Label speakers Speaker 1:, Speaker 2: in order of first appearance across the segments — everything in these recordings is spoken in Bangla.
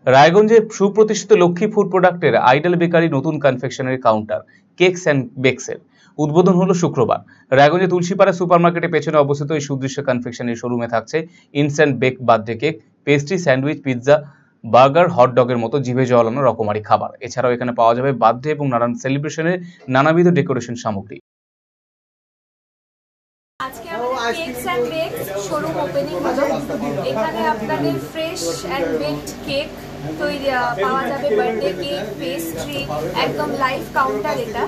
Speaker 1: রায়গঞ্জে সুপ্রতিষ্ঠিত লক্ষ্মী ফুড প্রোডাক্টের আইডল বেকারি নতুন কনফেকশনারি কাউন্টার কেকস অ্যান্ড বেকসের উদ্বোধন হলো শুক্রবার। রায়গঞ্জে তুলসীপাড়া সুপারমার্কেটের পেছনে অবস্থিত এই সুদৃশ্য কনফেকশনারি শোরুমে থাকছে instant bake birthday cake, pastry, sandwich, pizza, burger, hot ডগের মতো জিভে জলানো রকমারি খাবার। এছাড়াও এখানে পাওয়া যাবে বার্থডে এবং নানান সেলিব্রেশনের নানাবিধ ডেকোরেশন সামগ্রী।
Speaker 2: আজকে আমাদের cakes and bakes showroom opening হলো। এখানে আপনাদের ফ্রেশ অ্যান্ড বেকড কেক তৈরি পাওয়া যাবে, বার্থডে কেক, পেস্ট্রি, একদম লাইভ কাউন্টার। এটা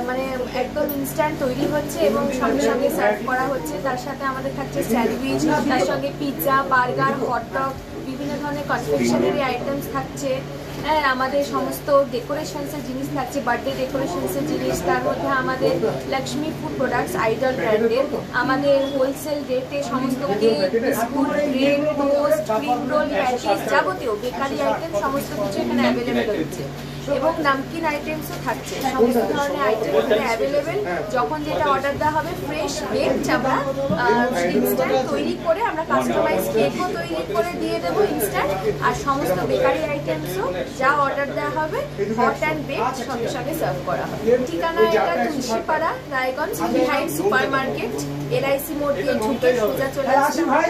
Speaker 2: মানে একদম ইনস্ট্যান্ট তৈরি হচ্ছে এবং সঙ্গে সঙ্গে সার্ভ করা হচ্ছে। তার সাথে আমাদের থাকছে স্যান্ডউইচ, তার সঙ্গে পিৎজা, বার্গার, হটডগ, বিভিন্ন ধরনের কনফেকশনারি আইটেমস থাকছে। হ্যাঁ, আমাদের সমস্ত ডেকোরেশনসের জিনিস থাকছে, বার্থডে ডেকোরেশনসের জিনিস। তার মধ্যে আমাদের লক্ষ্মী ফুড প্রোডাক্টস আইডল ব্র্যান্ডের আমাদের হোলসেল রেটে সমস্ত cake, biscuit, bread, toast, cream roll, patties, যাবতীয় বেকারি আইটেম সমস্ত কিছু এখানে অ্যাভেলেবেল হচ্ছে এবং নামকিন আইটেমসও থাকছে। সমস্ত ধরনের আইটেম এখানে অ্যাভেলেবেল। যখন যেটা অর্ডার দেওয়া হবে ফ্রেশ বেকড আমরা ইনস্ট্যান্ট তৈরি করে আমরা কাস্টমাইজ কেকও তৈরি করে দিয়ে দেবো ইনস্ট্যান্ট। আর সমস্ত বেকারি আইটেমসও যা অর্ডার দেওয়া হবে হট অ্যান্ড বেকড সঙ্গে সঙ্গে সার্ভ করা হবে। ঠিকানা এটা Tulsipara, Raiganj, behind super market, LIC মোড় দিয়ে ঢুকে সোজা চলে আসতে হবে।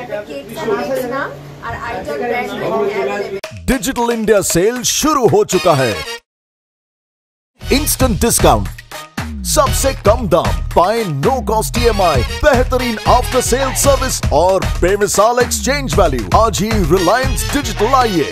Speaker 2: এটা কেকস অ্যান্ড বেকস নাম আর idol brand available.
Speaker 3: Digital India sale शुरू हो चुका है। इंस्टेंट डिस्काउंट, सबसे कम दाम, पाए नो कॉस्ट EMI, बेहतरीन आफ्टर सेल सर्विस और बेमिसाल एक्सचेंज वैल्यू। आज ही रिलायंस डिजिटल आइए।